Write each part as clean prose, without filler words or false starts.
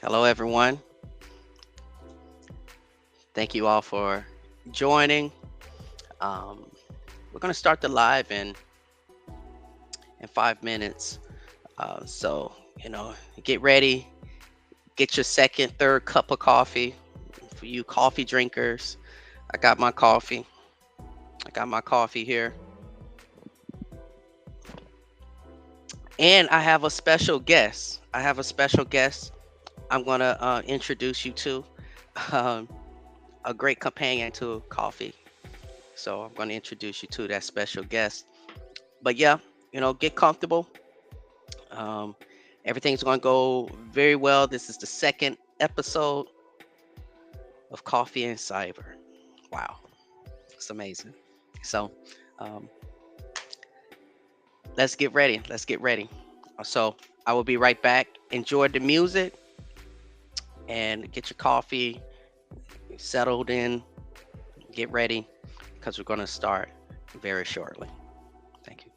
Hello, everyone. Thank you all for joining. Um, we're going to start the live in 5 minutes. So, get ready, get your second, third cup of coffee. For you coffee drinkers, I got my coffee. I got my coffee here. And I have a special guest. I have a special guest I'm going to introduce you to. Um, a great companion to coffee. So, I'm going to introduce you to that special guest. But yeah, get comfortable. Um, Everything's going to go very well. This is the second episode of Coffee and Cyber. Wow, it's amazing. So um, let's get ready. Let's get ready. So I will be right back. Enjoy the music and get your coffee settled in. Get ready because we're going to start very shortly. Thank you.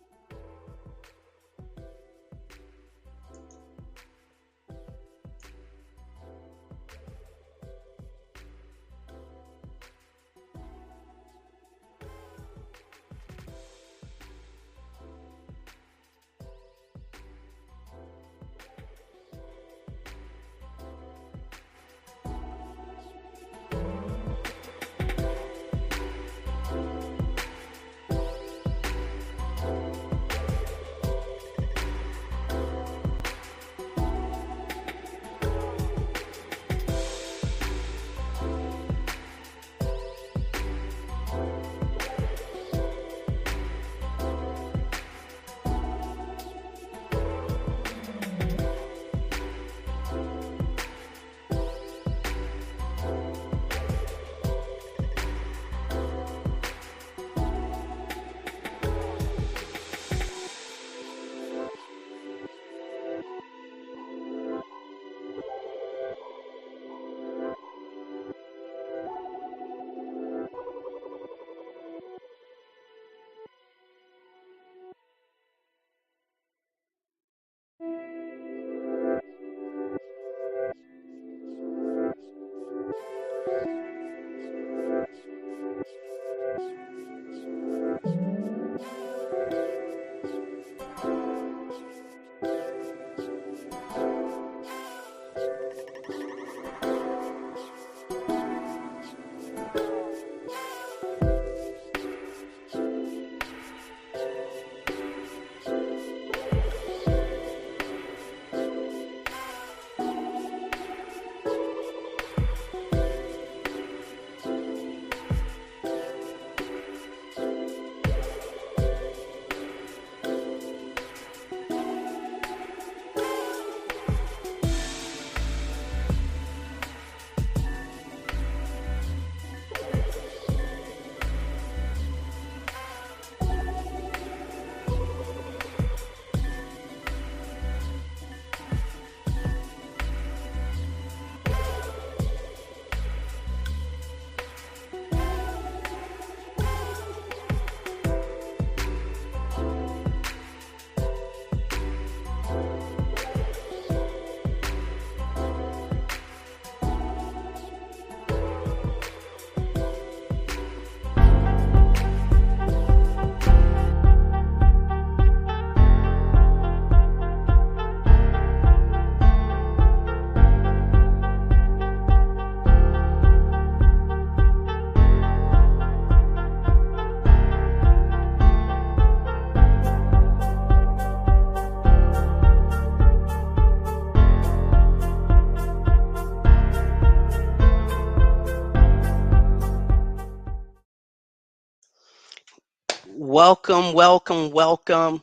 Welcome, welcome, welcome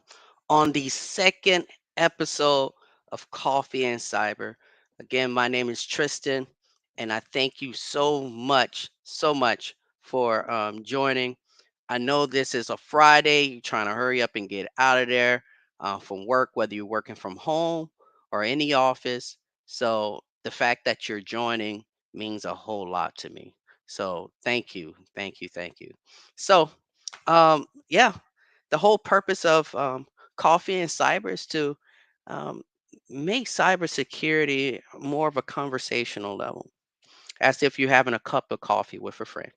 on the second episode of Coffee and Cyber. Again, my name is Tristan, and I thank you so much for joining. I know this is a Friday. You're trying to hurry up and get out of there from work, whether you're working from home or in the office. So the fact that you're joining means a whole lot to me. So thank you, thank you, thank you. So yeah, the whole purpose of coffee and cyber is to um, make cybersecurity more of a conversational level, as if you're having a cup of coffee with a friend.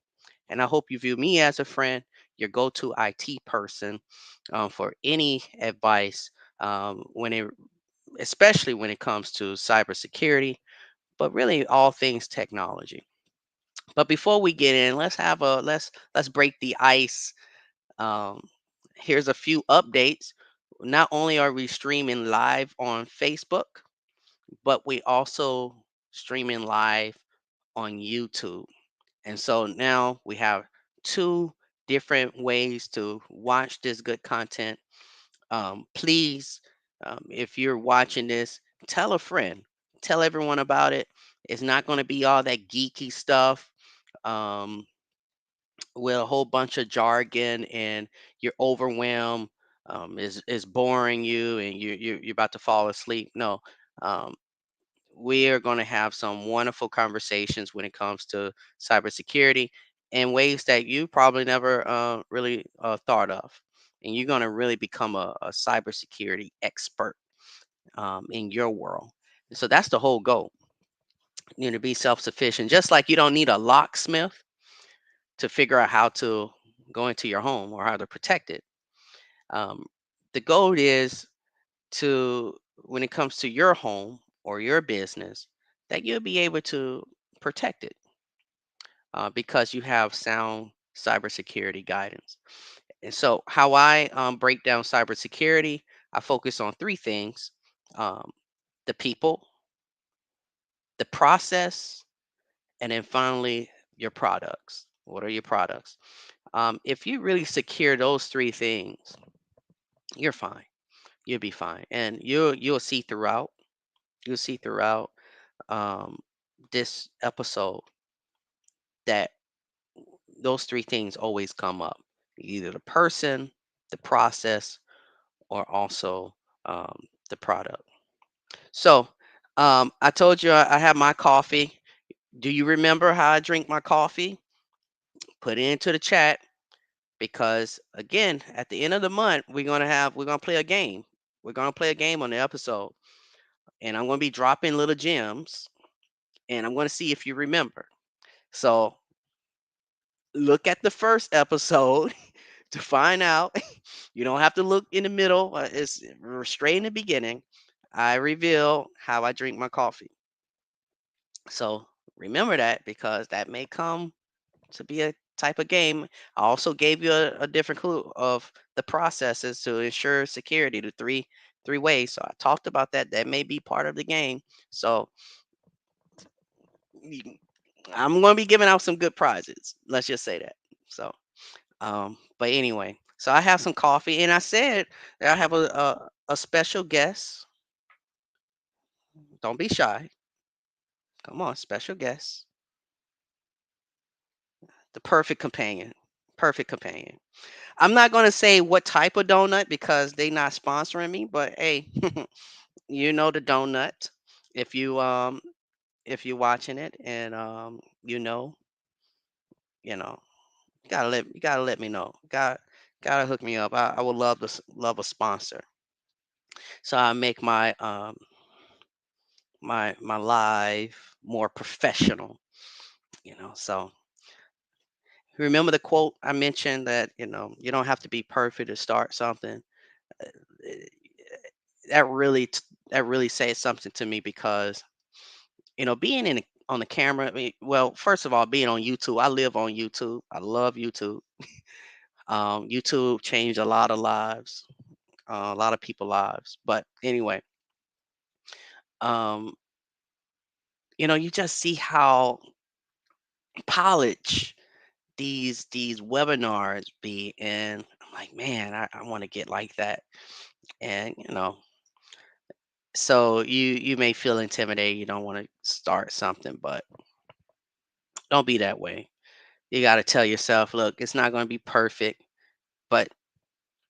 And I hope you view me as a friend, your go-to IT person, for any advice, when it, especially when it comes to cybersecurity, but really all things technology. But before we get in, let's break the ice. Um, Here's a few updates. Not only are we streaming live on Facebook, but we also streaming live on YouTube. And so now we have two different ways to watch this good content. Please, if you're watching this, tell a friend, tell everyone about it. It's not going to be all that geeky stuff, um, with a whole bunch of jargon, and you're overwhelmed. Is boring you, and you're about to fall asleep. No, um, we are going to have some wonderful conversations when it comes to cybersecurity in ways that you probably never really thought of. And you're going to really become a cybersecurity expert in your world. And so that's the whole goal, to be self sufficient. Just like you don't need a locksmith to figure out how to go into your home or how to protect it. Um, the goal is to, when it comes to your home or your business, that you'll be able to protect it, because you have sound cybersecurity guidance. And so, how I break down cybersecurity, I focus on three things: um, the people, the process, and then finally, your products. What are your products? If you really secure those three things, you're fine. You'll be fine, and you'll see throughout. You'll see throughout um, this episode that those three things always come up: either the person, the process, or also um, the product. So, I told you I have my coffee. Do you remember how I drink my coffee? Put it into the chat, because again, at the end of the month, we're gonna play a game. We're gonna play a game on the episode, and I'm gonna be dropping little gems, and I'm gonna see if you remember. So look at the first episode to find out. You don't have to look in the middle. We're straight in the beginning. I reveal how I drink my coffee. So remember that, because that may come to be a type of game. I also gave you a different clue of the processes to ensure security, the three ways. So I talked about that. That may be part of the game. So you- I'm going to be giving out some good prizes. Let's just say that. So, but anyway, so I have some coffee, and I said that I have a special guest. Don't be shy. Come on, special guest. The perfect companion. Perfect companion. I'm not gonna say what type of donut because they not sponsoring me, but hey, you know the donut. If you if you're watching it, and you know, you gotta let me know. Gotta hook me up. I would love to love a sponsor. So I make my live more professional, So remember the quote I mentioned, that you don't have to be perfect to start something. Eh, That really that really says something to me, because being on the camera. I mean, well, first of all, being on YouTube, I live on YouTube. I love YouTube. YouTube changed a lot of lives, a lot of people lives. But anyway, um, you just see how polished these webinars be, and I'm like, man, I want to get like that. And so you may feel intimidated, you don't want to start something, but don't be that way. You got to tell yourself, look, it's not going to be perfect, but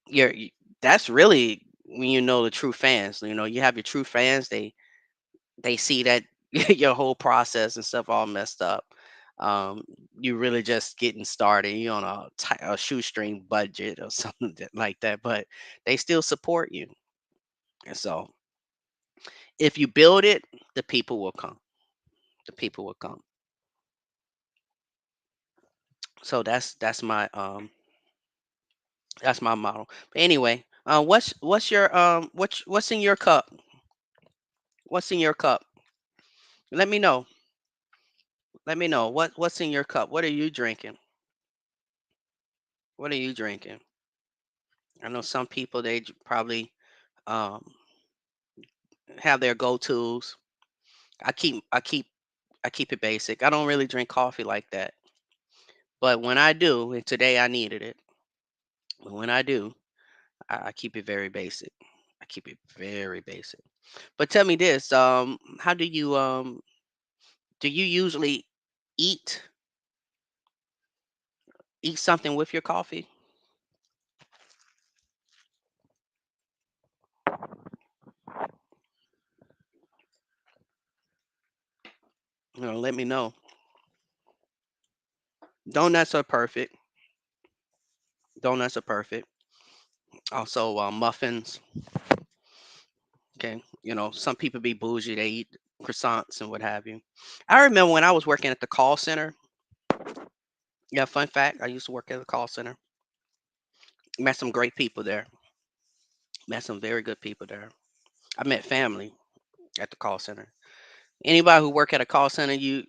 you're you, that's really when you know the true fans. You have your true fans. They see that your whole process and stuff all messed up. Um, you really just getting started. You're on a shoestring budget or something like that, but they still support you. And so If you build it, the people will come. The people will come. So that's my model. But anyway, what's your what's in your cup? What's in your cup? Let me know. Let me know what's in your cup. What are you drinking? What are you drinking? I know some people probably um have their go-tos. I keep it basic. I don't really drink coffee like that. But when I do, and today I needed it, but when I do, I keep it very basic. I keep it very basic. But tell me this, how do you usually eat eat something with your coffee? Let me know. Donuts are perfect. Donuts are perfect. Also, muffins. Okay, some people be bougie. They eat croissants and what have you. I remember when I was working at the call center. Yeah, fun fact: I used to work at the call center. Met some great people there. Met some very good people there. I met family at the call center. Anybody who work at a call center, you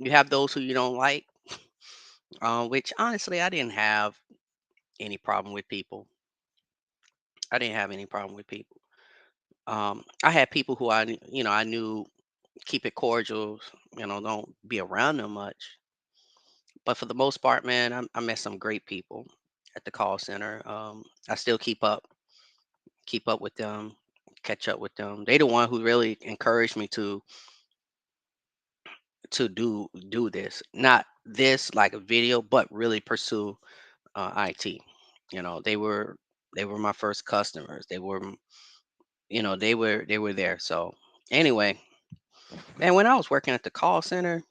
have those who you don't like. Which honestly, I didn't have any problem with people. I didn't have any problem with people. I had people who I knew keep it cordial. Don't be around them much. But for the most part, man, I met some great people at the call center. I still keep up with them, catch up with them. They the one who really encouraged me to do this, not this like a video, but really pursue IT. They were my first customers. They were there. So anyway, man, when I was working at the call center,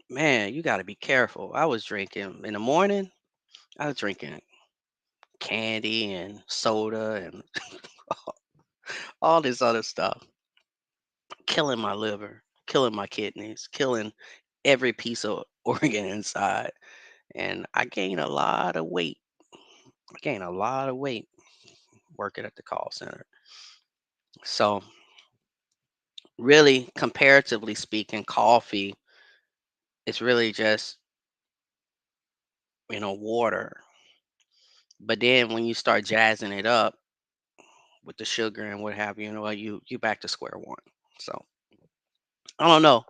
man, you got to be careful. I was drinking in the morning. I was drinking candy and soda and all this other stuff, killing my liver, killing my kidneys, killing every piece of organ inside. And I gained a lot of weight. I gained a lot of weight working at the call center. So, really, comparatively speaking, coffee is really just, water. But then when you start jazzing it up with the sugar and what have you, you back to square one. So, I don't know.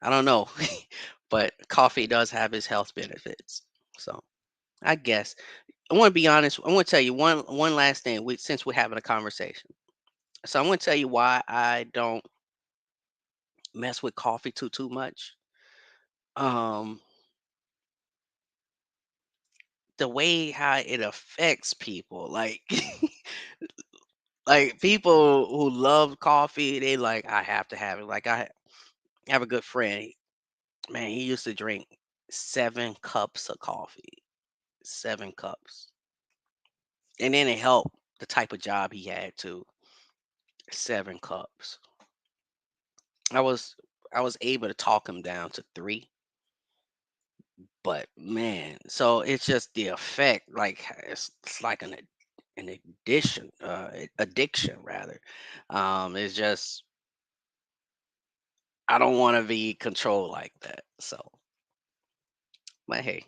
I don't know. But coffee does have its health benefits. So, I guess I want to be honest. I want to tell you one last thing. Since we're having a conversation, so I'm going to tell you why I don't mess with coffee too much. Um, the way how it affects people, like like people who love coffee, they like I have to have it. Like I have a good friend, man. He used to drink 7 cups of coffee, 7 cups, and then it helped the type of job he had too. 7 cups. I was I was able to talk him down to 3, but man, so it's just the effect. Like it's like an addiction rather. It's just I don't want to be controlled like that. So, but hey,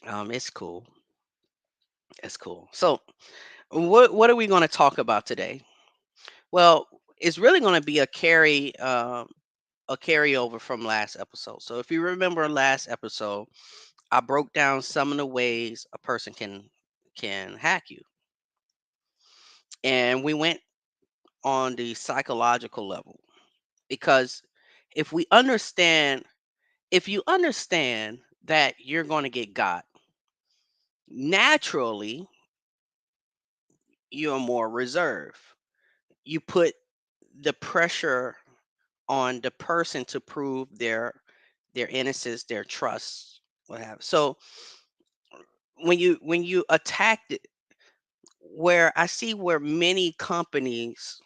it's cool. It's cool. So, what are we going to talk about today? Well, it's really going to be a carryover from last episode. So, if you remember last episode, I broke down some of the ways a person can hack you, and we went on the psychological level because if we understand if you understand that you're going to get got, naturally you're more reserved. You put the pressure on the person to prove their innocence, their trust, what have. So when you attack it, where I see where many companies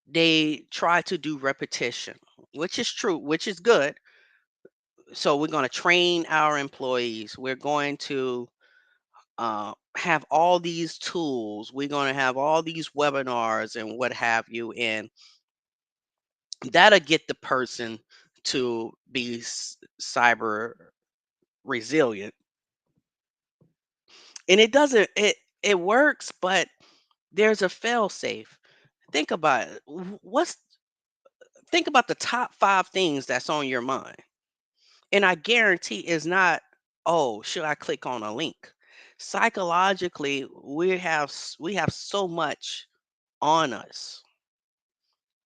they try to do repetition, which is true, which is good. So we're going to train our employees. We're going to have all these tools. We're going to have all these webinars and what have you, and that'll get the person to be cyber resilient. And it doesn't. It works, but there's a fail safe. Think about it. What's think about the top 5 things that's on your mind. And I guarantee it's not, oh, should I click on a link? Psychologically, we have so much on us.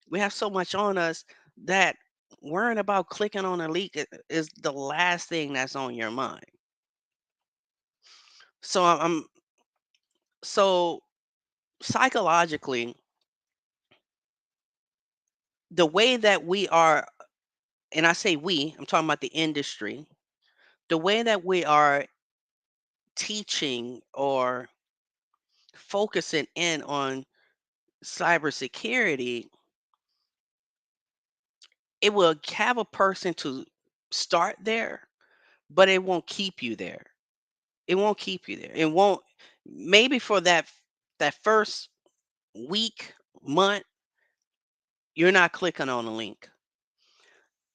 We have so much on us that worrying about clicking on a link is the last thing that's on your mind. So so psychologically, the way that we are, and I say we, I'm talking about the industry, the way that we are teaching or focusing in on cybersecurity, it will have a person to start there, but it won't keep you there. It won't keep you there. It won't, maybe for that first week, month, you're not clicking on a link.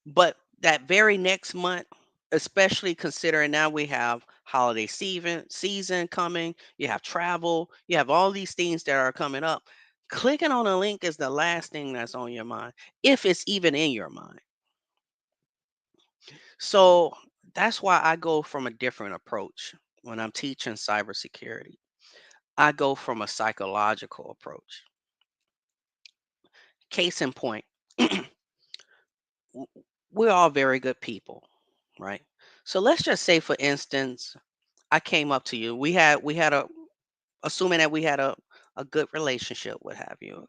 But that very next month, especially considering now we have holiday season coming, you have travel, you have all these things that are coming up. Clicking on a link is the last thing that's on your mind, if it's even in your mind. So that's why I go from a different approach when I'm teaching cybersecurity. I go from a psychological approach. Case in point, w- we're all very good people, right? So let's just say, for instance, I came up to you. We had a assuming that we had a good relationship, what have you,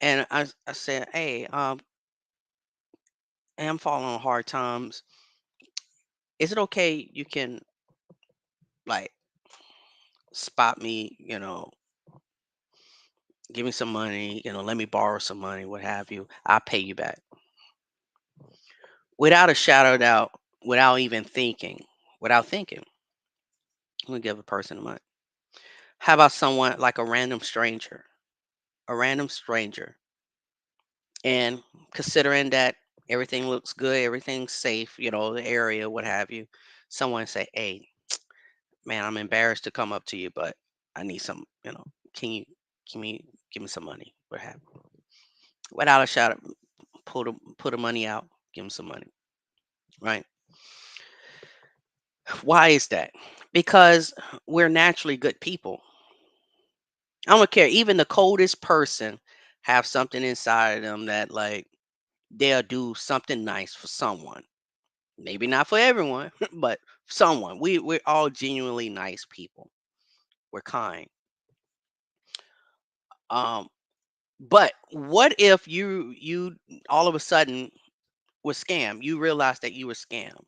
and I said, hey, I'm falling on hard times. Is it okay? You can like spot me, give me some money, let me borrow some money, what have you. I'll pay you back without a shadow of doubt, without thinking. I'm gonna give a person the money. How about someone like a random stranger, and considering that everything looks good, everything's safe, the area, what have you, someone say, "Hey, man, I'm embarrassed to come up to you, but I need some, can you give me some money, what have you?" Without a shadow, pull the money out, give them some money, right? Why is that? Because we're naturally good people. I don't care. Even the coldest person have something inside of them that like they'll do something nice for someone. Maybe not for everyone, but someone. We're all genuinely nice people. We're kind. Um, but what if you all of a sudden was scammed? You realize that you were scammed.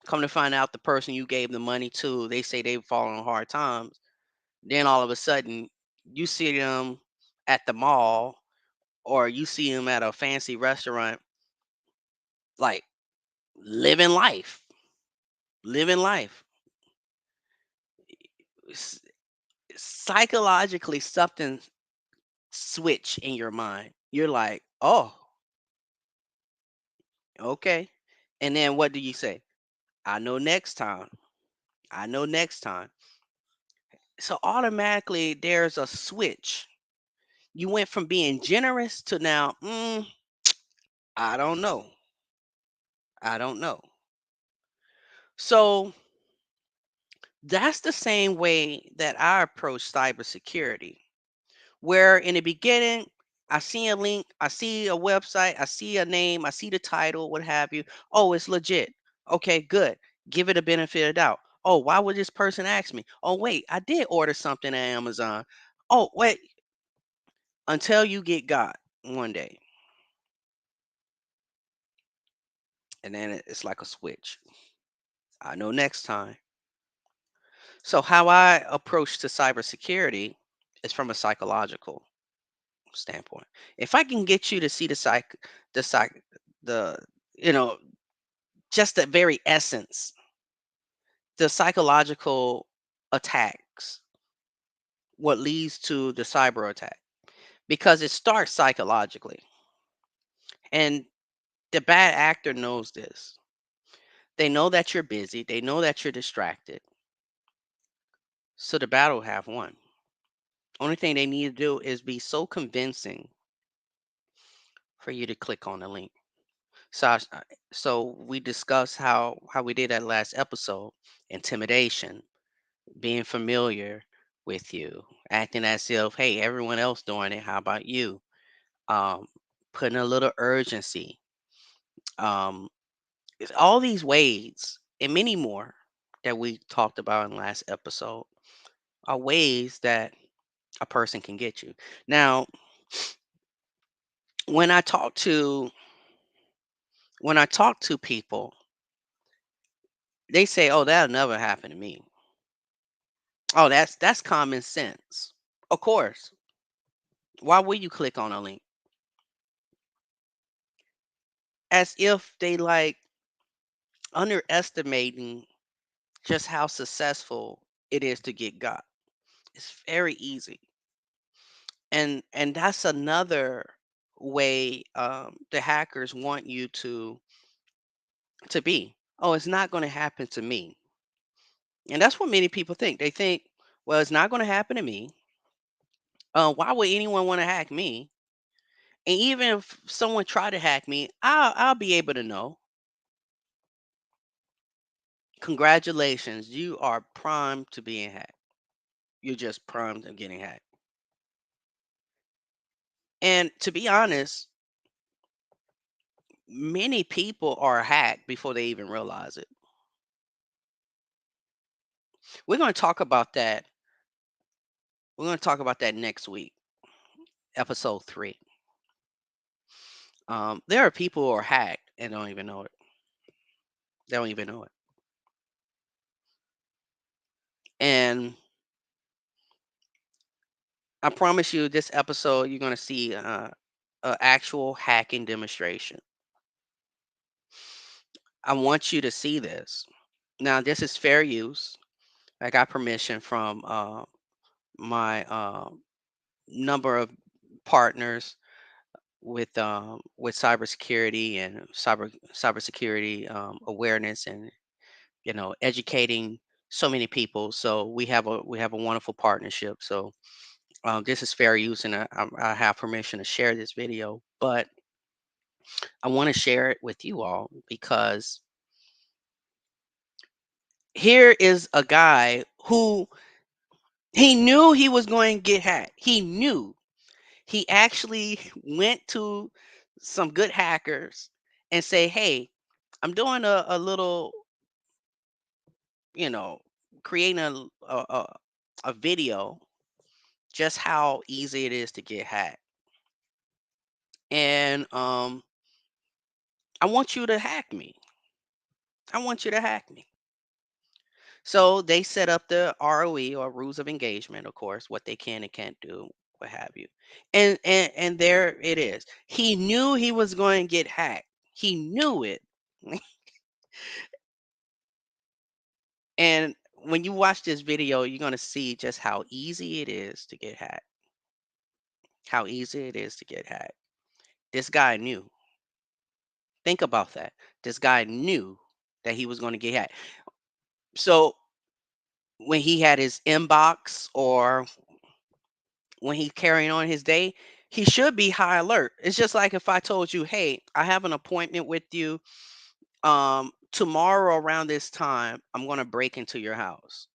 Come to find out the person you gave the money to, they say they've fallen on hard times. Then all of a sudden you see them at the mall, or you see them at a fancy restaurant, like living life, living life. S- Psychologically, something switch in your mind. You're like, oh, okay. And then what do you say? I know next time. I know next time. So automatically there's a switch. You went from being generous to now, I don't know. I don't know. So that's the same way that I approach cybersecurity. Where in the beginning, I see a link, I see a website, I see a name, I see the title, what have you. Oh, it's legit. Okay, good. Give it a benefit of doubt. Oh, why would this person ask me? Oh, wait, I did order something at Amazon. Oh, wait, until you get got one day. And then it's like a switch. I know next time. So how I approach to cybersecurity is from a psychological standpoint. If I can get you to see the psych, the you know, just the very essence, the psychological attacks, what leads to the cyber attack, because it starts psychologically, and the bad actor knows this. They know that you're busy. They know that you're distracted. So the battle have won. Only thing they need to do is be so convincing for you to click on the link. So, so we discussed how we did that last episode. Intimidation, being familiar with you, acting as if, hey, everyone else doing it. How about you? Um, Putting a little urgency. Um, it's all these ways and many more that we talked about in the last episode are ways that a person can get you. Now, when I talk to when I talk to people, they say, "Oh, that'll never happen to me." Oh, that's common sense. Of course. Why would you click on a link? As if they like underestimating just how successful it is to get got. It's very easy. And that's another way the hackers want you to be. Oh, it's not going to happen to me. And that's what many people think. They think, well, it's not going to happen to me. Why would anyone want to hack me? And even if someone try to hack me, I'll be able to know. Congratulations, you are primed to being hacked. You're just primed of getting hacked. And to be honest, many people are hacked before they even realize it. We're going to talk about that. We're going to talk about that next week, episode 3. There are people who are hacked and don't even know it. They don't even know it. And I promise you, this episode, you're going to see an actual hacking demonstration. I want you to see this. Now, this is fair use. I got permission from my number of partners with cybersecurity and cybersecurity awareness, and educating so many people. So we have a wonderful partnership. So this is fair use, and I have permission to share this video. But I want to share it with you all because here is a guy who he knew he was going to get hacked. He knew. He actually went to some good hackers and say, "Hey, I'm doing a little, you know, creating a video, just how easy it is to get hacked, and I want you to hack me. I want you to hack me." So they set up the ROE, or rules of engagement, of course, what they can and can't do, what have you. And there it is. He knew he was going to get hacked. He knew it. And when you watch this video, you're going to see just how easy it is to get hacked. How easy it is to get hacked. This guy knew. Think about that. This guy knew that he was going to get hacked. So when he had his inbox, or when he's carrying on his day, he should be high alert. It's just like if I told you, "Hey, I have an appointment with you tomorrow around this time. I'm going to break into your house."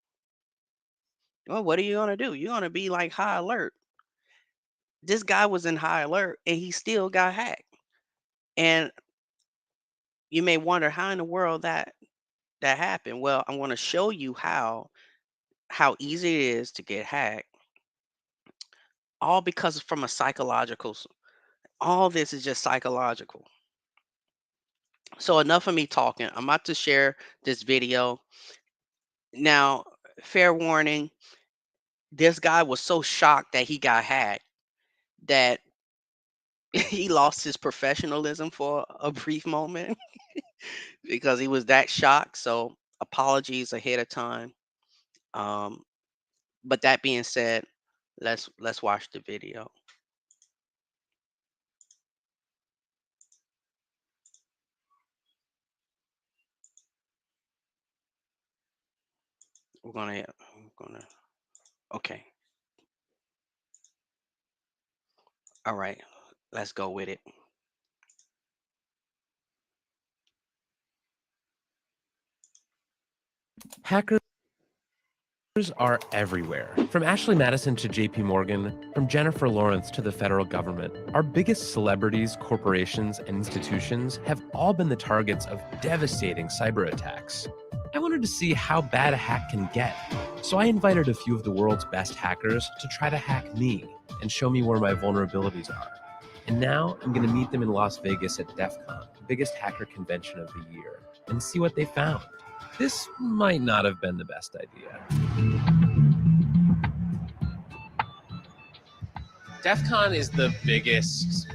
Well, what are you going to do? You're going to be like high alert. This guy was in high alert and he still got hacked. And you may wonder how in the world that happened. Well, I'm going to show you how easy it is to get hacked, all because from a all this is just psychological. So enough of me talking. I'm about to share this video. Now, fair warning, this guy was so shocked that he got hacked that he lost his professionalism for a brief moment because he was that shocked. So apologies ahead of time. Um, but that being said, let's watch the video. We're gonna okay. All right, let's go with it. Hackers are everywhere. From Ashley Madison to JP Morgan, from Jennifer Lawrence to the federal government, our biggest celebrities, corporations, and institutions have all been the targets of devastating cyber attacks. I wanted to see how bad a hack can get, so I invited a few of the world's best hackers to try to hack me and show me where my vulnerabilities are. And now I'm going to meet them in Las Vegas at DEF CON, the biggest hacker convention of the year, and see what they found. This might not have been the best idea. DEF CON is the biggest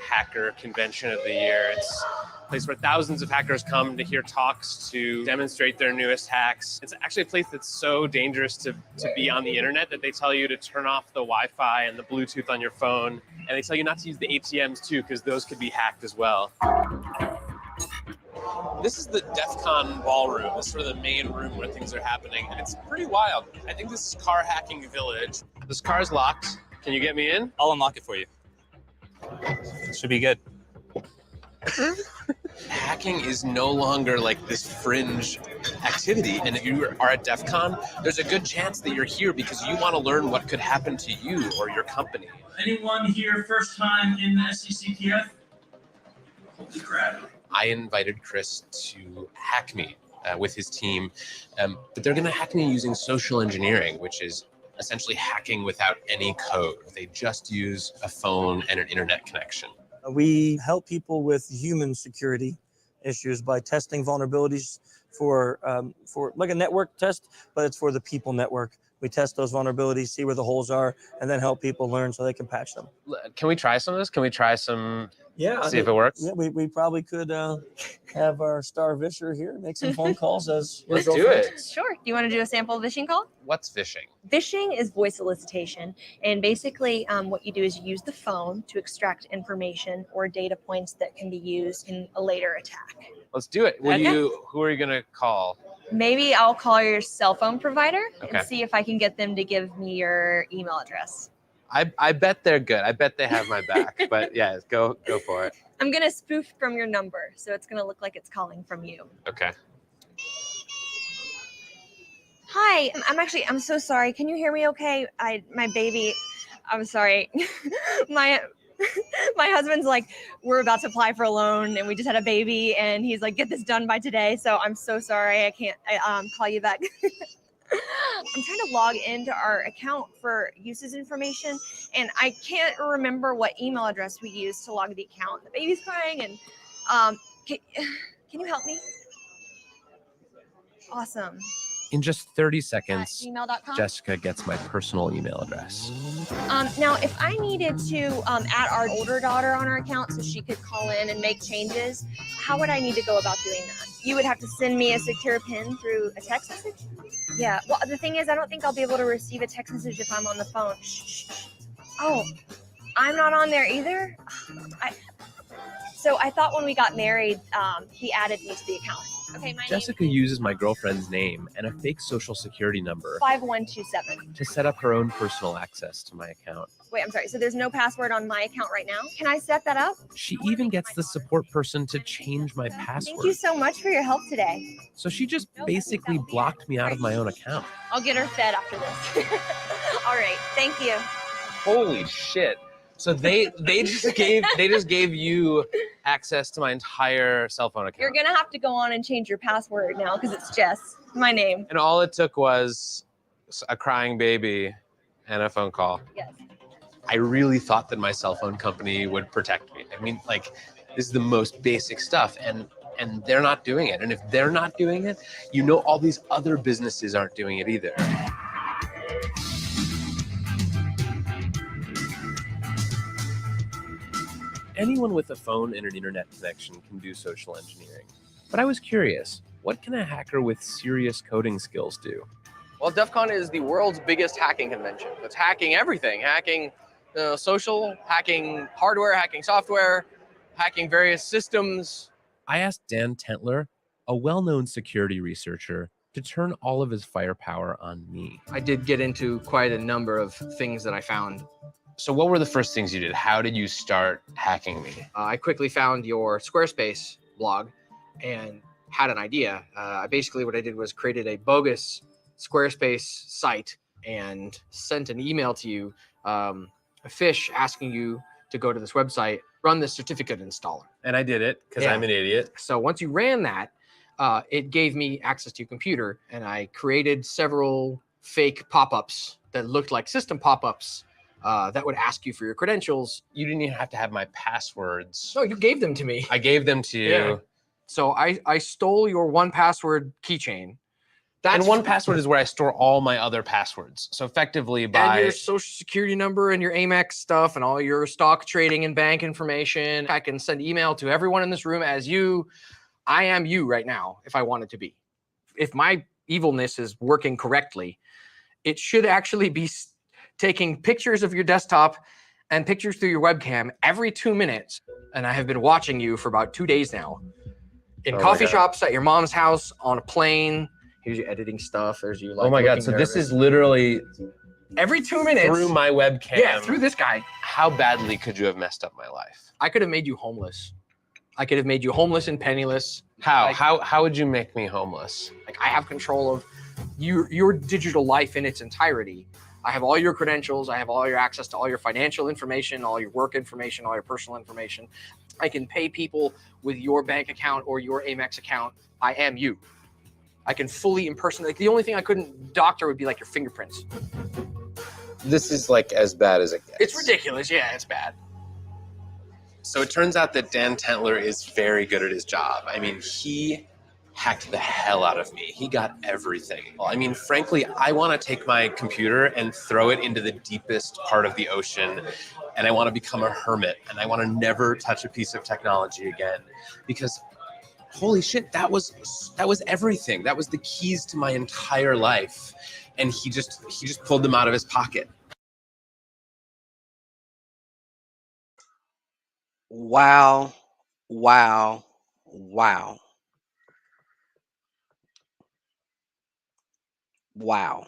hacker convention of the year. It's a place where thousands of hackers come to hear talks, to demonstrate their newest hacks. It's actually a place that's so dangerous to be on the internet that they tell you to turn off the Wi-Fi and the Bluetooth on your phone. And they tell you not to use the ATMs too, because those could be hacked as well. This is the DEF CON ballroom. This is sort of the main room where things are happening, and it's pretty wild. I think this is Car Hacking Village. This car is locked. Can you get me in? I'll unlock it for you. Should be good. Hacking is no longer like this fringe activity, and if you are at DEF CON, there's a good chance that you're here because you want to learn what could happen to you or your company. Anyone here first time in the SCCTF? Holy crap. I invited Chris to hack me with his team, but they're going to hack me using social engineering, which is essentially hacking without any code. They just use a phone and an internet connection. We help people with human security issues by testing vulnerabilities for like a network test, but it's for the people network. We test those vulnerabilities, see where the holes are, and then help people learn so they can patch them. Can we try some of this? Can we try some? Yeah. See if it works? Yeah, we probably could have our star Visher here make some phone calls as Let's do it. Sure. Do you want to do a sample phishing call? What's phishing? Phishing is voice solicitation. And basically what you do is you use the phone to extract information or data points that can be used in a later attack. Let's do it. Okay. Who are you going to call? Maybe I'll call your cell phone provider Okay. and see if I can get them to give me your email address. I bet they're good. I bet they have my back. But yeah, go for it. I'm going to spoof from your number, so it's going to look like it's calling from you. Okay. Hi, I'm so sorry. Can you hear me okay? My baby, I'm sorry. my husband's like, we're about to apply for a loan and we just had a baby and he's like, get this done by today. So I'm so sorry. I can't call you back. I'm trying to log into our account for uses information and I can't remember what email address we used to log the account. The baby's crying and can you help me? Awesome. In just 30 seconds, Gmail.com. Jessica gets my personal email address. Now, if I needed to add our older daughter on our account so she could call in and make changes, how would I need to go about doing that? You would have to send me a secure PIN through a text message? Yeah, well, the thing is, I don't think I'll be able to receive a text message if I'm on the phone. Shh. Oh, I'm not on there either? So I thought when we got married, he added me to the account. Okay, my Jessica uses my girlfriend's name and a fake social security number 5127. to set up her own personal access to my account. Wait, I'm sorry. So there's no password on my account right now? Can I set that up? She even gets the support person to change my password. Thank you so much for your help today. So she just basically blocked me out of my own account. I'll get her fed after this. All right. Thank you. Holy shit. So they just gave you access to my entire cell phone account. You're going to have to go on and change your password now because it's Jess, my name. And all it took was a crying baby and a phone call. Yes. I really thought that my cell phone company would protect me. I mean, like, this is the most basic stuff. And and they're not doing it. And if they're not doing it, you know all these other businesses aren't doing it either. Anyone with a phone and an internet connection can do social engineering. But I was curious, what can a hacker with serious coding skills do? Well, DEF CON is the world's biggest hacking convention. It's hacking everything, hacking social, hacking hardware, hacking software, hacking various systems. I asked Dan Tentler, a well-known security researcher, to turn all of his firepower on me. I did get into quite a number of things that I found. So what were the first things you did? How did you start hacking me? I quickly found your Squarespace blog and had an idea. Basically, what I did was created a bogus Squarespace site and sent an email to you, a fish asking you to go to this website, run this certificate installer. And I did it because I'm an idiot. So once you ran that, it gave me access to your computer, and I created several fake pop-ups that looked like system pop-ups that would ask you for your credentials. You didn't even have to have my passwords. No, you gave them to me. I gave them to you. Yeah. So I stole your 1Password keychain. And 1Password is where I store all my other passwords. So effectively by and your social security number and your Amex stuff and all your stock trading and bank information. I can send email to everyone in this room as you. I am you right now if I wanted to be. If my evilness is working correctly, it should actually be taking pictures of your desktop and pictures through your webcam every 2 minutes. And I have been watching you for about 2 days now. In coffee shops, at your mom's house, on a plane. Here's you editing stuff. There's you like. Oh my God. So this is literally every 2 minutes through my webcam. Yeah, through this guy. How badly could you have messed up my life? I could have made you homeless. I could have made you homeless and penniless. How? Like, how would you make me homeless? Like I have control of your digital life in its entirety. I have all your credentials. I have all your access to all your financial information, all your work information, all your personal information. I can pay people with your bank account or your Amex account. I am you. I can fully impersonate. Like the only thing I couldn't doctor would be like your fingerprints. This is like as bad as it gets. It's ridiculous. Yeah, it's bad. So it turns out that Dan Tentler is very good at his job. I mean, he hacked the hell out of me. He got everything. I mean, frankly, I want to take my computer and throw it into the deepest part of the ocean, and I want to become a hermit, and I want to never touch a piece of technology again, because holy shit, that was everything. That was the keys to my entire life, and he just pulled them out of his pocket. Wow, wow, wow. Wow.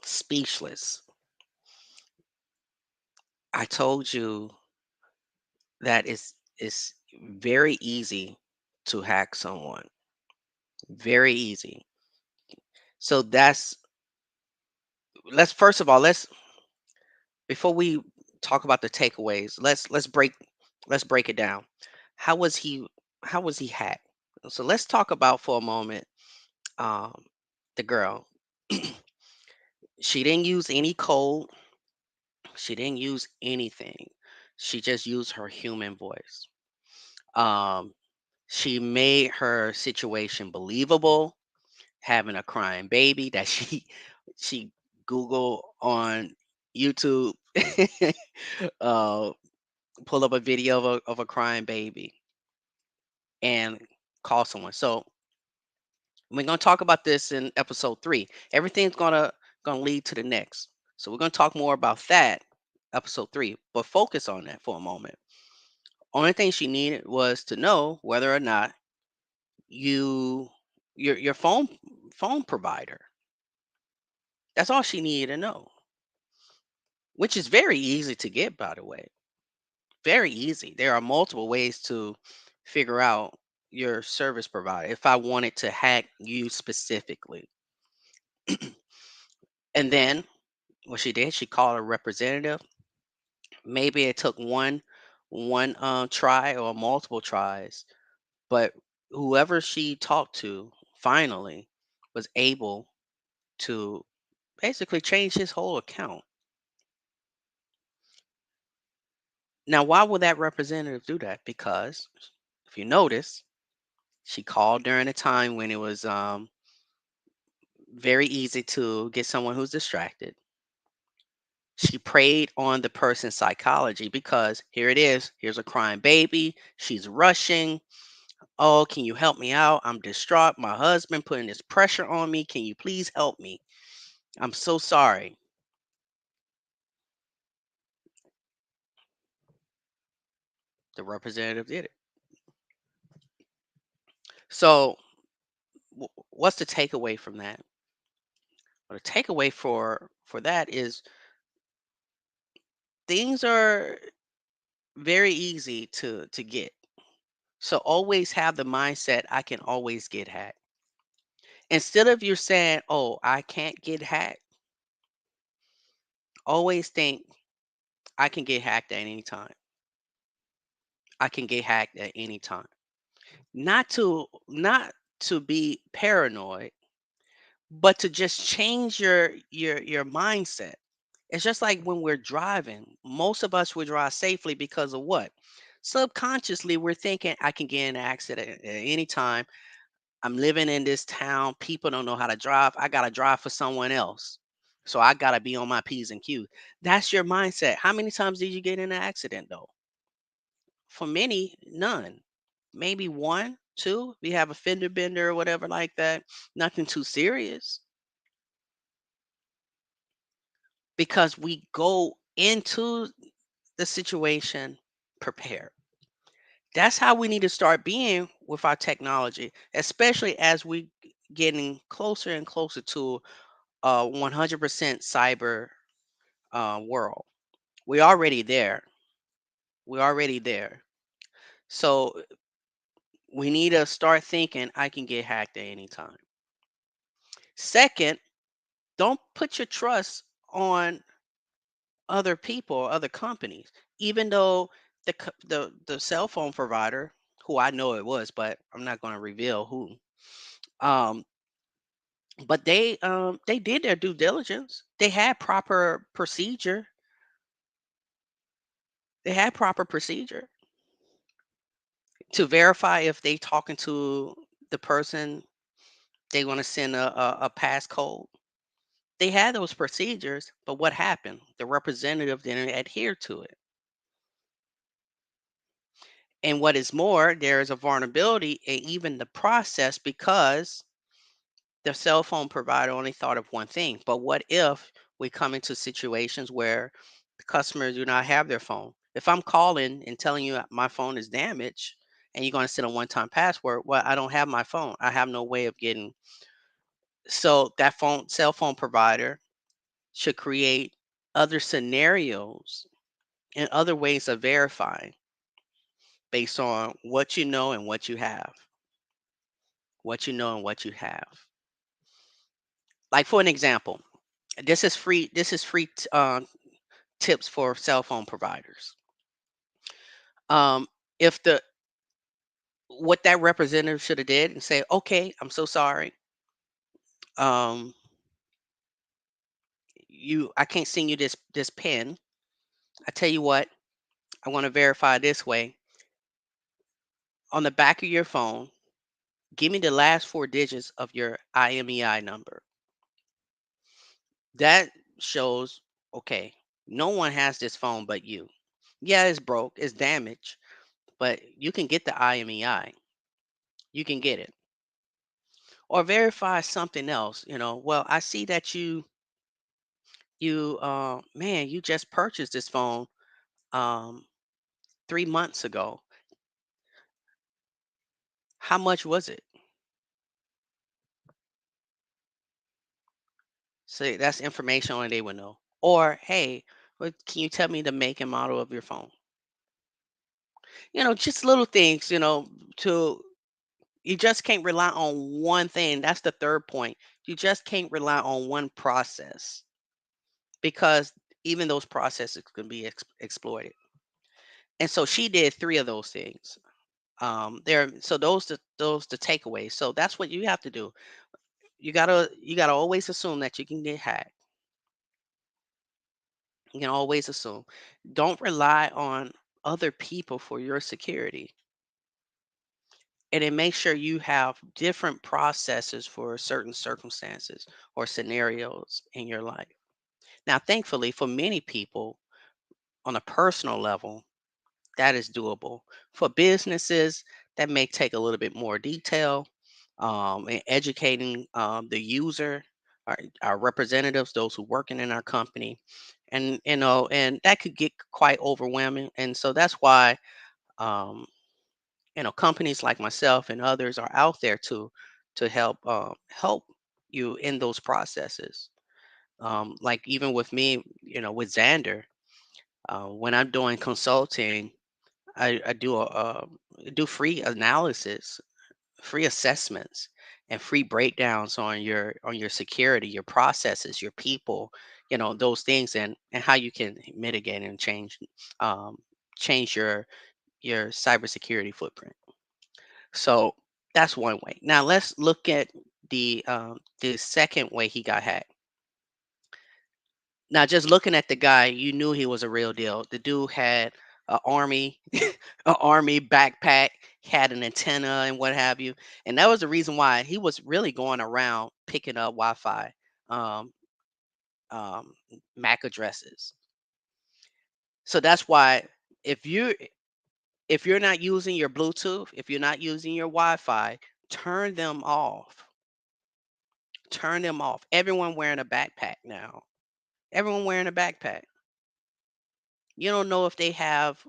Speechless. I told you that it's very easy to hack someone. Very easy. So let's first of all, before we talk about the takeaways, let's break it down. How was he hacked? So let's talk about for a moment the girl. She didn't use any code. She didn't use anything. She just used her human voice. She made her situation believable, having a crying baby that she Googled on YouTube, pull up a video of a crying baby and call someone. So we're gonna talk about this in episode 3. Everything's gonna lead to the next. So we're gonna talk more about that episode 3, but focus on that for a moment. Only thing she needed was to know whether or not your phone provider. That's all she needed to know, which is very easy to get, by the way. Very easy. There are multiple ways to figure out your service provider if I wanted to hack you specifically. And then what she did, she called a representative. Maybe it took one try or multiple tries, but whoever she talked to finally was able to basically change his whole account. Now, why would that representative do that? Because if you notice, She called during a time when it was very easy to get someone who's distracted. She preyed on the person's psychology because here it is. Here's a crying baby. She's rushing. Oh, can you help me out? I'm distraught. My husband putting this pressure on me. Can you please help me? I'm so sorry. The representative did it. So, what's the takeaway from that? Well, the takeaway for that is things are very easy to get. So always have the mindset I can always get hacked. Instead of you saying, "Oh, I can't get hacked," always think I can get hacked at any time. I can get hacked at any time. Not to be paranoid, but to just change your mindset. It's just like when we're driving. Most of us would drive safely because of what? Subconsciously, we're thinking I can get in an accident at any time. I'm living in this town. People don't know how to drive. I gotta drive for someone else. So I gotta be on my P's and Q's. That's your mindset. How many times did you get in an accident though? For many, none. Maybe one, two. We have a fender bender or whatever like that. Nothing too serious. Because we go into the situation prepared. That's how we need to start being with our technology, especially as we getting closer and closer to a 100% cyber world. We're already there. We're already there. So we need to start thinking I can get hacked at any time. Second, don't put your trust on other people or other companies, even though the cell phone provider, who I know it was, but I'm not going to reveal who. Um, but they did their due diligence. They had proper procedure. They had proper procedure to verify if they talking to the person they want to send a passcode. They had those procedures, but what happened? The representative didn't adhere to it. And what is more, there is a vulnerability in even the process because the cell phone provider only thought of one thing. But what if we come into situations where the customers do not have their phone? If I'm calling and telling you my phone is damaged and you're going to send a one-time password, well, I don't have my phone. I have no way of getting. So that cell phone provider should create other scenarios and other ways of verifying based on what you know and what you have. What you know and what you have. Like for an example, this is free. This is free tips for cell phone providers. Um, if the what that representative should have did and say, okay, I'm so sorry. Um, I can't send you this pin. I tell you what, I want to verify this way. On the back of your phone, give me the last four digits of your IMEI number. That shows, okay, no one has this phone but you. Yeah, it's broke, it's damaged, but you can get the IMEI. You can get it. Or verify something else, well, I see that man, you just purchased this phone um 3 months ago. How much was it? So that's information only they would know. Or hey, can you tell me the make and model of your phone? Just little things, to you just can't rely on one thing. That's the third point. You just can't rely on one process because even those processes can be exploited. And so she did three of those things. So those the takeaways. So that's what you have to do. You gotta always assume that you can get hacked. You can always assume. Don't rely on other people for your security. and then make sure you have different processes for certain circumstances or scenarios in your life. Now, thankfully, for many people on a personal level, that is doable. For businesses, that may take a little bit more detail, and educating the user, our representatives, those who working in our company, and and that could get quite overwhelming. And so that's why um, companies like myself and others are out there to help you in those processes. Like even with me, with Xander, when I'm doing consulting, I do free analysis, free assessments, and free breakdowns on your security, your processes, your people, those things, and how you can mitigate and um, change your cybersecurity footprint. So that's one way. Now let's look at the second way he got hacked. Now, just looking at the guy, you knew he was a real deal. The dude had a army, a army backpack, had an antenna and what have you, and that was the reason why he was really going around picking up Wi-Fi, um, um, MAC addresses. So that's why if you if you're not using your Bluetooth, if you're not using your Wi-Fi, turn them off. Turn them off. Everyone wearing a backpack now. Everyone wearing a backpack. You don't know if they have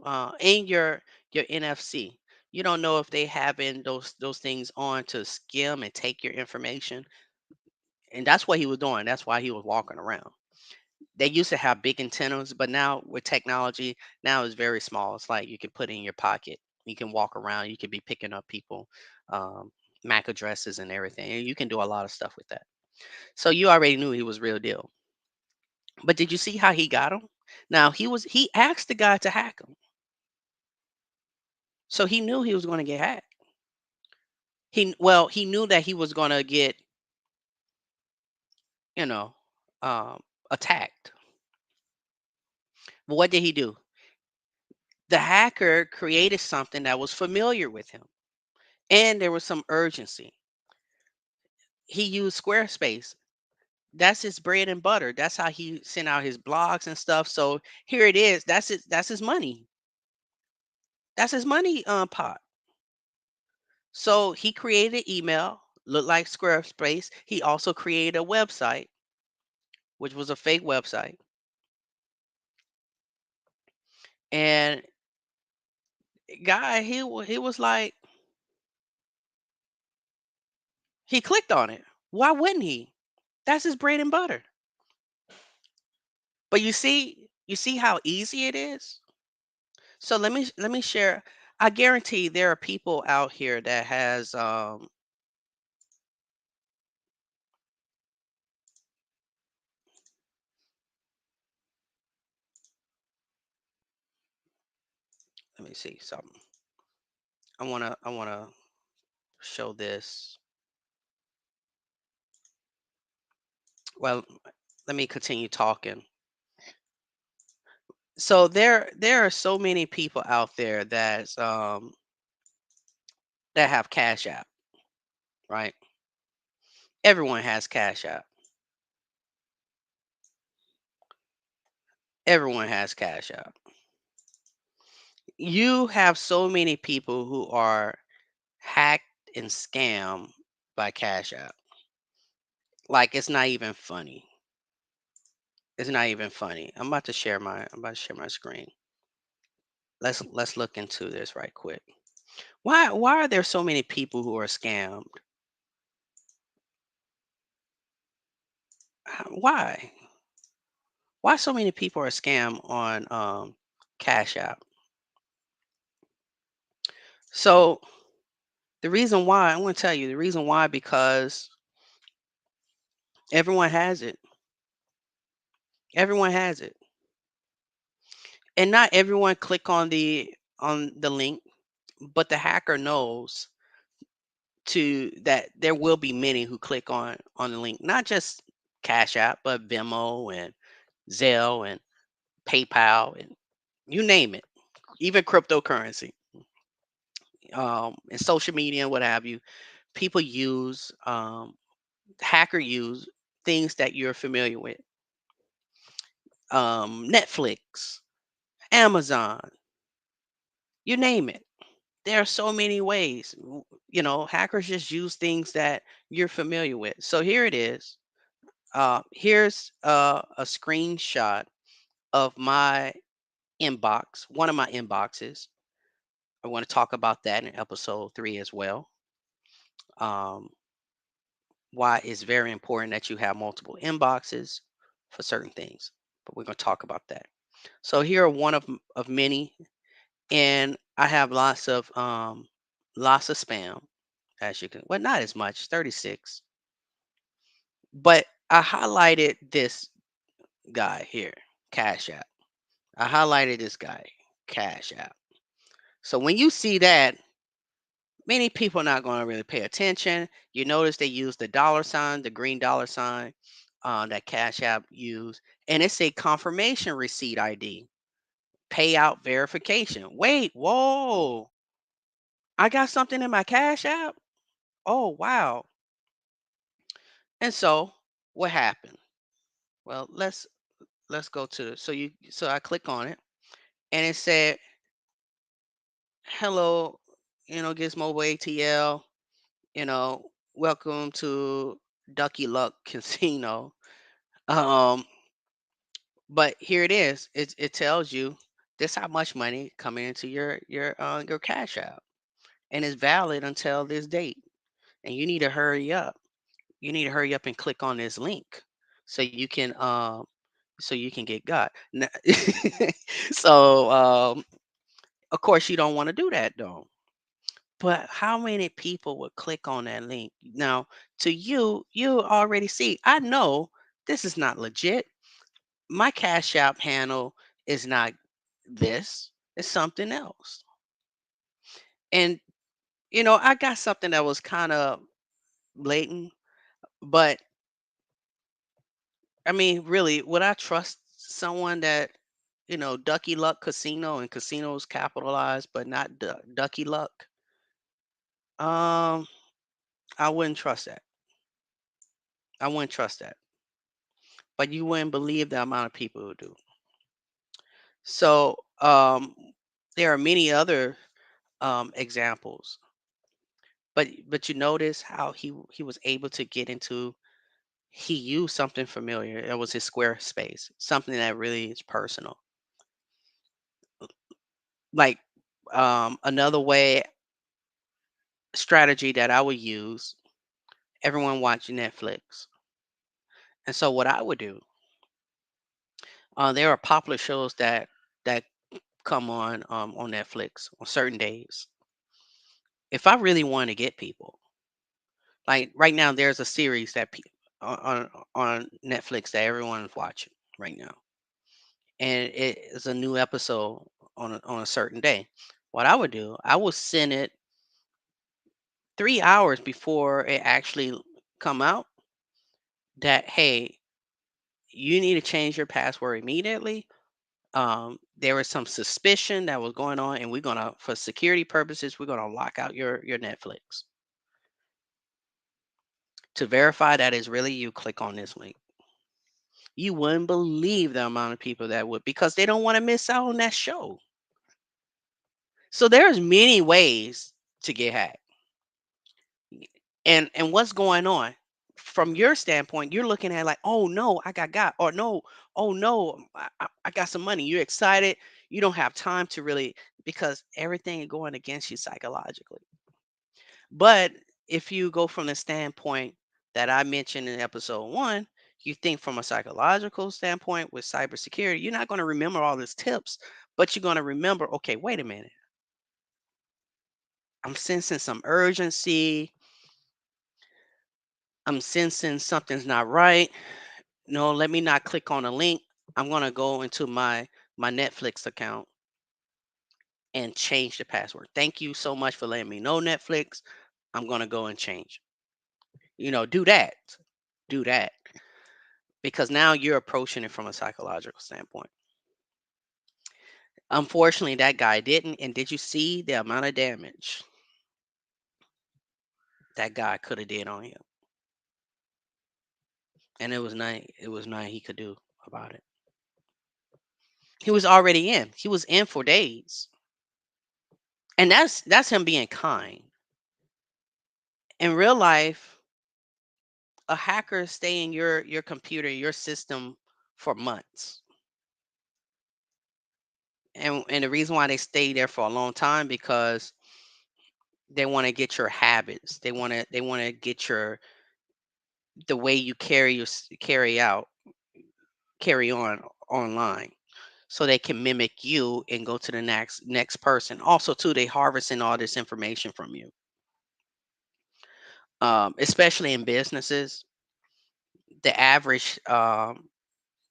in your NFC. You don't know if they have in those things on to skim and take your information. And that's what he was doing. That's why he was walking around. They used to have big antennas, but now with technology, now it's very small. It's like you can put it in your pocket. You can walk around. You could be picking up people, um, MAC addresses and everything. And you can do a lot of stuff with that. So you already knew he was real deal. But did you see how he got him? Now he asked the guy to hack him. So he knew he was going to get hacked. He knew that he was going to get, you know, um, attacked. But what did he do? The hacker created something that was familiar with him, and there was some urgency. He used Squarespace. That's his bread and butter. That's how he sent out his blogs and stuff. So here it is. That's his money. That's his money pot. So he created email, looked like Squarespace. He also created a website, which was a fake website. And guy, he was like, he clicked on it. Why wouldn't he? That's his bread and butter. But you see how easy it is. So let me share. I guarantee there are people out here that has let me see something. I wanna show this. Well, let me continue talking. So there are so many people out there that have Cash App, right? Everyone has Cash App. Everyone has Cash App. You have so many people who are hacked and scammed by Cash App. Like it's not even funny. It's not even funny. I'm about to share my screen. Let's look into this right quick. Why are there so many people who are scammed? Why? Why so many people are scammed on Cash App? So the reason why, I'm going to tell you the reason why, because everyone has it. Everyone has it. And not everyone click on the link, but the hacker knows to that there will be many who click on the link, not just Cash App, but Venmo and Zelle and PayPal and you name it, even cryptocurrency. in social media and what have you, people use hacker use things that you're familiar with. Netflix, Amazon, you name it. There are so many ways. Hackers just use things that you're familiar with. So here it is. Here's a screenshot of my inbox, one of my inboxes. I want to talk about that in episode 3 as well. Um, why it's very important that you have multiple inboxes for certain things. But we're going to talk about that. So here are one of many, and I have lots of spam, as you can. Well, not as much, 36. But I highlighted this guy here, Cash App. I highlighted this guy, Cash App. So when you see that, many people are not going to really pay attention. You notice they use the dollar sign, the green dollar sign that Cash App use, and it's a confirmation receipt ID, payout verification. Wait, whoa! I got something in my Cash App. Oh wow! And so what happened? Well, let's go to so I click on it, and it said, "Hello, Gizmo ATL. Welcome to Ducky Luck Casino." Um, but here it is. It tells you this how much money coming into your Cash App, and it's valid until this date. And you need to hurry up. You need to hurry up and click on this link so you can get got. So of course you don't want to do that though. But how many people would click on that link? Now, to you already see, I know this is not legit. My Cash App handle is not this, it's something else. And, I got something that was kind of blatant, but I mean, really, would I trust someone that, Ducky Luck Casino and casinos capitalized, but not Ducky Luck? Um, I wouldn't trust that. I wouldn't trust that. But you wouldn't believe the amount of people who do. So there are many other examples, but you notice how he was able to get into. He used something familiar. It was his Squarespace, something that really is personal. Like another way strategy that I would use. Everyone watching Netflix, and so what I would do. There are popular shows that come on Netflix on certain days. If I really want to get people, like right now, there's a series on Netflix that everyone is watching right now, and it is a new episode on a certain day. What I would do, I would send it 3 hours before it actually come out. That hey, you need to change your password immediately. There was some suspicion that was going on, and we're gonna, for security purposes, we're gonna lock out your Netflix. To verify that is really you, click on this link. You wouldn't believe the amount of people that would, because they don't want to miss out on that show. So there's many ways to get hacked. And what's going on? From your standpoint, you're looking at like, oh no, I got, or no, oh no, I got some money. You're excited. You don't have time to really, because everything is going against you psychologically. But if you go from the standpoint that I mentioned in episode 1, you think from a psychological standpoint with cybersecurity, you're not going to remember all these tips, but you're going to remember, okay, wait a minute. I'm sensing some urgency. I'm sensing something's not right. No, let me not click on a link. I'm going to go into my Netflix account and change the password. Thank you so much for letting me know, Netflix. I'm going to go and change. Do that. Do that. Because now you're approaching it from a psychological standpoint. Unfortunately, that guy didn't. And did you see the amount of damage? that guy could have did on you, and it was nothing he could do about it. He was already in. He was in for days, and that's him being kind. In real life, a hacker stay in your computer, your system for months. And the reason why they stay there for a long time because they want to get your habits. They want to get your the way you carry on online, so they can mimic you and go to the next person. Also, too, they harvesting all this information from you, especially in businesses. The average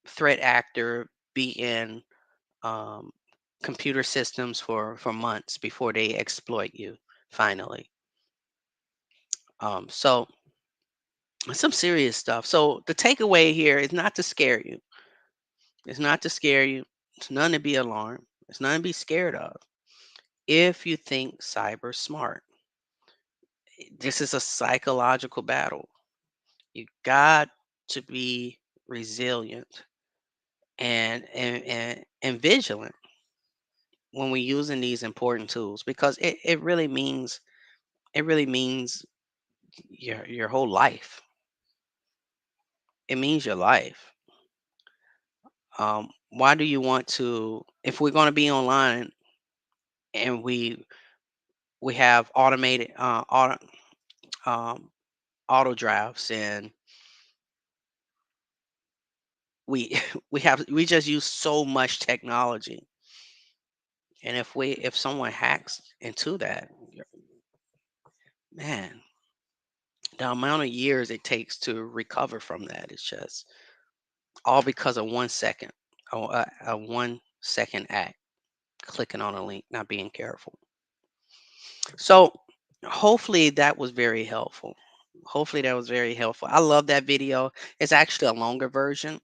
threat actor be in um, computer systems for months before they exploit you finally. So some serious stuff. So the takeaway here is not to scare you. It's not to scare you. It's none to be alarmed. It's none to be scared of. If you think cyber smart, this is a psychological battle. You got to be resilient and vigilant when we're using these important tools because it really means your whole life. It means your life. Why do you want to? If we're going to be online and we have automated um, auto drafts and we we just use so much technology, and if someone hacks into that, man, the amount of years it takes to recover from that is just all because of 1 second, or a 1 second act, clicking on a link, not being careful. So hopefully that was very helpful. Hopefully that was very helpful. I love that video. It's actually a longer version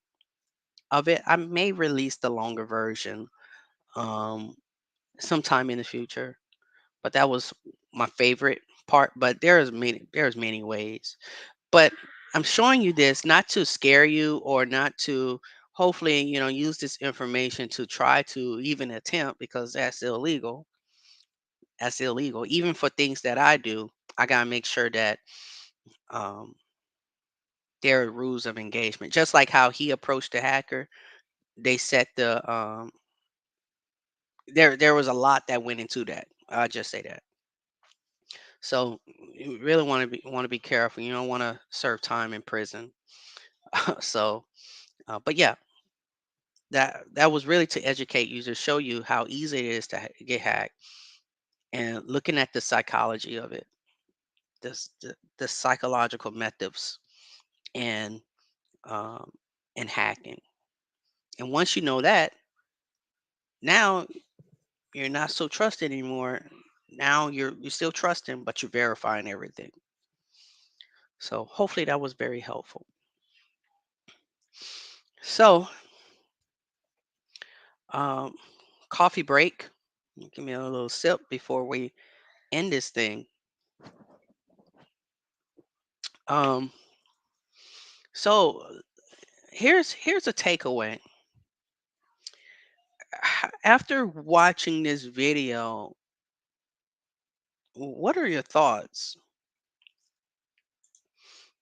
of it. I may release the longer version um, sometime in the future, but that was my favorite part. But there's many ways. But I'm showing you this not to scare you or not to hopefully use this information to try to even attempt because that's illegal. That's illegal. Even for things that I do, I gotta make sure that um, there are rules of engagement. Just like how he approached the hacker, they set the there was a lot that went into that. I'll just say that. So you really want to be careful. You don't want to serve time in prison. So, but yeah, that was really to educate you, to show you how easy it is to get hacked, and looking at the psychology of it, the psychological methods and um, and hacking. And once you know that, now you're not so trusted anymore. Now you're still trusting, but you're verifying everything. So hopefully that was very helpful. So um, coffee break. Give me a little sip before we end this thing. Um, so here's a takeaway. After watching this video, what are your thoughts?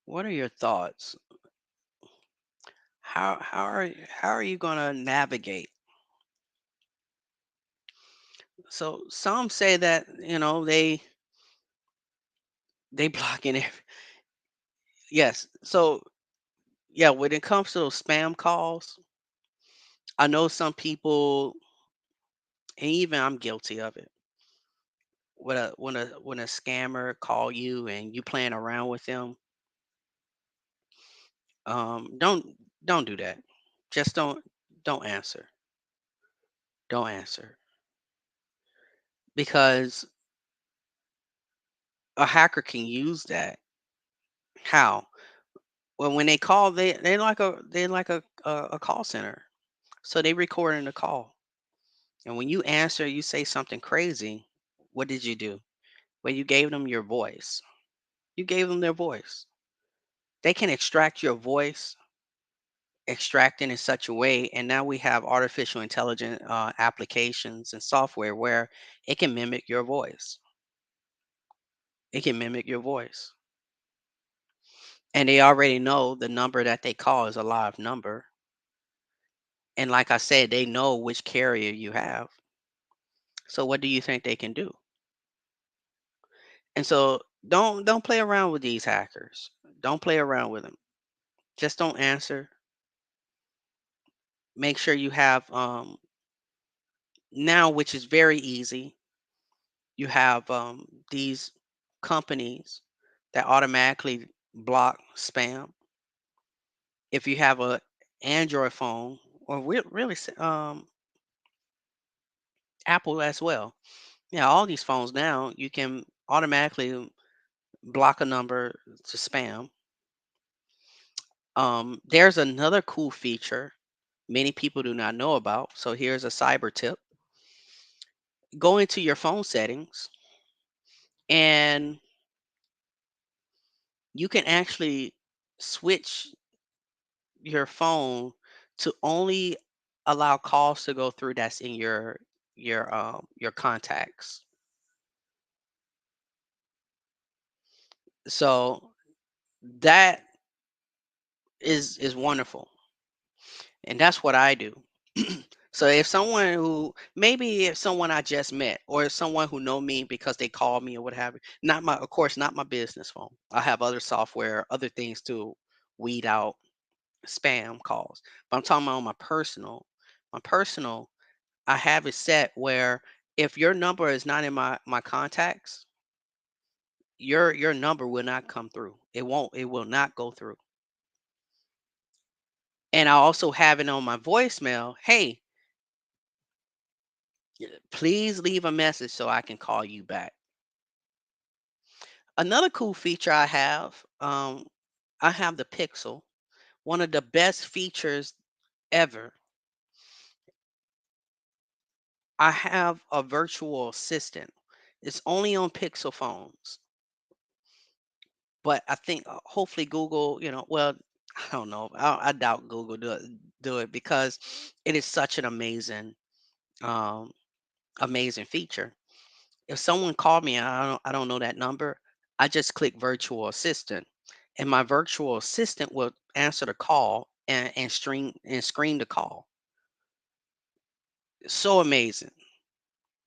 What are your thoughts? How are you gonna navigate? So some say that they blocking it. Yes. So yeah, when it comes to those spam calls, I know some people, and even I'm guilty of it. When a scammer call you and you playing around with them, don't do that. Just don't answer. Don't answer because a hacker can use that. How? Well, when they call, they like a call center, so they recording the call. And when you answer, you say something crazy. What did you do? Well, you gave them your voice. You gave them their voice. They can extract your voice, extract it in such a way, and now we have artificial intelligence applications and software where it can mimic your voice. It can mimic your voice. And they already know the number that they call is a live number. And like I said, they know which carrier you have. So what do you think they can do? And so don't play around with these hackers. Don't play around with them. Just don't answer. Make sure you have now, which is very easy. You have these companies that automatically block spam. If you have a Android phone or really Apple as well. Yeah, all these phones now you can automatically block a number to spam. There's another cool feature many people do not know about. So here's a cyber tip. Go into your phone settings and you can actually switch your phone to only allow calls to go through that's in your contacts. So that is wonderful. And that's what I do. So if someone who maybe if someone I just met or if someone who know me because they call me or what have you, not my of course not my business phone. I have other software, other things to weed out spam calls. But I'm talking about my personal. My personal, I have it set where if your number is not in my contacts, your number will not come through. It will not go through. And I also have it on my voicemail. Hey, please leave a message so I can call you back. Another cool feature I have the Pixel, one of the best features ever. I have a virtual assistant. It's only on Pixel phones, but I think hopefully Google, well, I don't know. I doubt Google do it because it is such an um, amazing feature. If someone called me and I don't know that number, I just click virtual assistant and my virtual assistant will answer the call and screen the call. So amazing.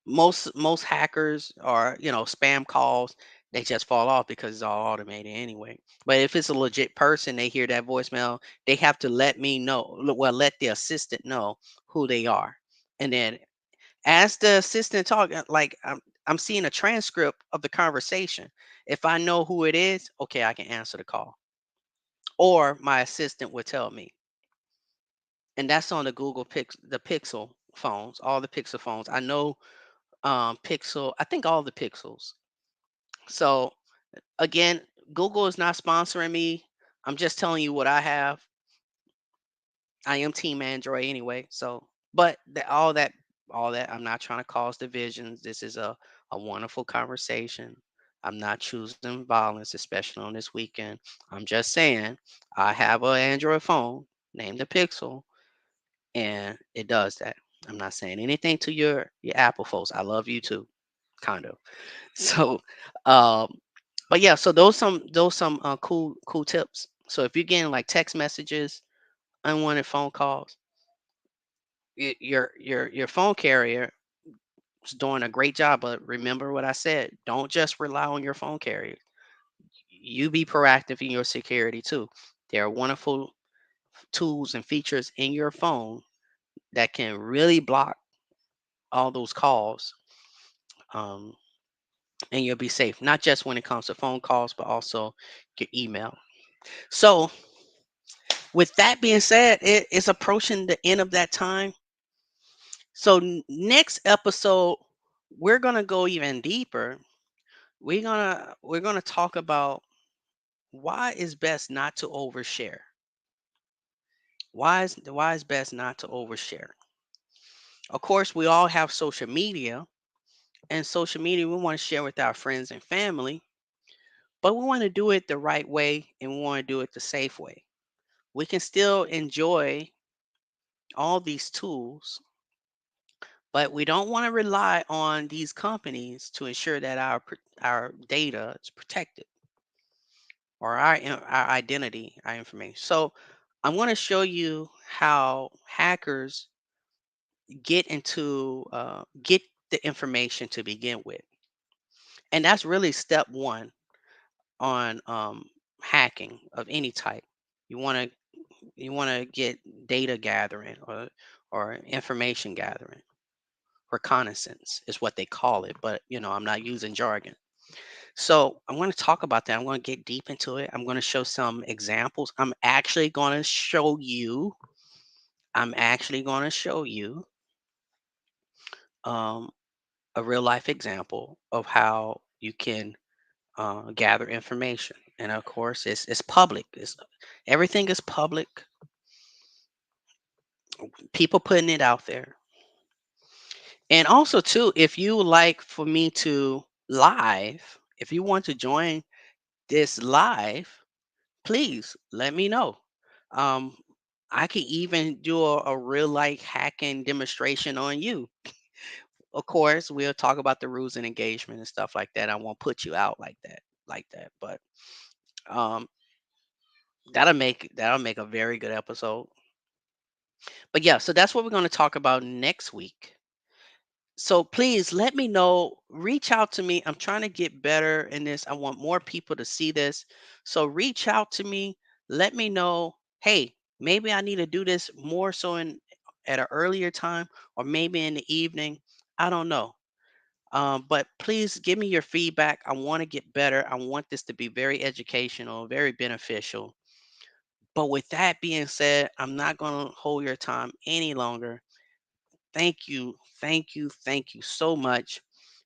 Most hackers or spam calls, they just fall off because it's all automated anyway. But if it's a legit person, they hear that voicemail, they have to let me know, well, let the assistant know who they are. And then as the assistant talk, like I'm seeing a transcript of the conversation. If I know who it is, okay, I can answer the call. Or my assistant would tell me. And that's on the the Pixel phones, all the Pixel phones. I know Pixel, I think all the Pixels. So again, Google is not sponsoring me. I'm just telling you what I have. I am team Android anyway. So, but all that, I'm not trying to cause divisions. This is a wonderful conversation. I'm not choosing violence, especially on this weekend. I'm just saying I have an Android phone named the Pixel, and it does that. I'm not saying anything to your Apple folks. I love you too, kind of. So, um, but yeah, so those some cool tips. So if you're getting like text messages, unwanted phone calls, your phone carrier is doing a great job. But remember what I said: don't just rely on your phone carrier. You be proactive in your security too. There are wonderful tools and features in your phone that can really block all those calls, um, and you'll be safe. Not just when it comes to phone calls, but also your email. So, with that being said, it is approaching the end of that time. So, next episode, we're gonna go even deeper. We're gonna talk about why it's best not to overshare. Why is best not to overshare? Of course, we all have social media, and social media we want to share with our friends and family. but we want to do it the right way and we want to do it the safe way. We can still enjoy all these tools, but we don't want to rely on these companies to ensure that our data is protected, or our identity, our information. So I'm going to show you how hackers get the information to begin with, and that's really step one on hacking of any type. You want to get data gathering, or information gathering. Reconnaissance is what they call it, but I'm not using jargon. So I'm going to talk about that. I'm going to get deep into it. I'm going to show some examples. I'm actually going to show you um, a real life example of how you can gather information. And of course, it's public. Everything is public. People putting it out there. And also, too, if you would like for me to if you want to join this live, please let me know. Um, I can even do a real life hacking demonstration on you. Of course, we'll talk about the rules and engagement and stuff like that. I won't put you out like that. But um, that'll make a very good episode. But yeah, so that's what we're going to talk about next week. So please let me know. Reach out to me. I'm trying to get better in this. I want more people to see this. So reach out to me. Let me know. Hey, maybe I need to do this more so at an earlier time, or maybe in the evening. I don't know. But please give me your feedback. I want to get better. I want this to be very educational, very beneficial. But with that being said, I'm not going to hold your time any longer. Thank you, thank you, thank you so much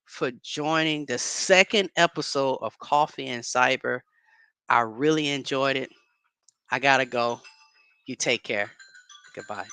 for joining the second episode of Coffee and Cyber. I really enjoyed it. I gotta go. You take care. Goodbye.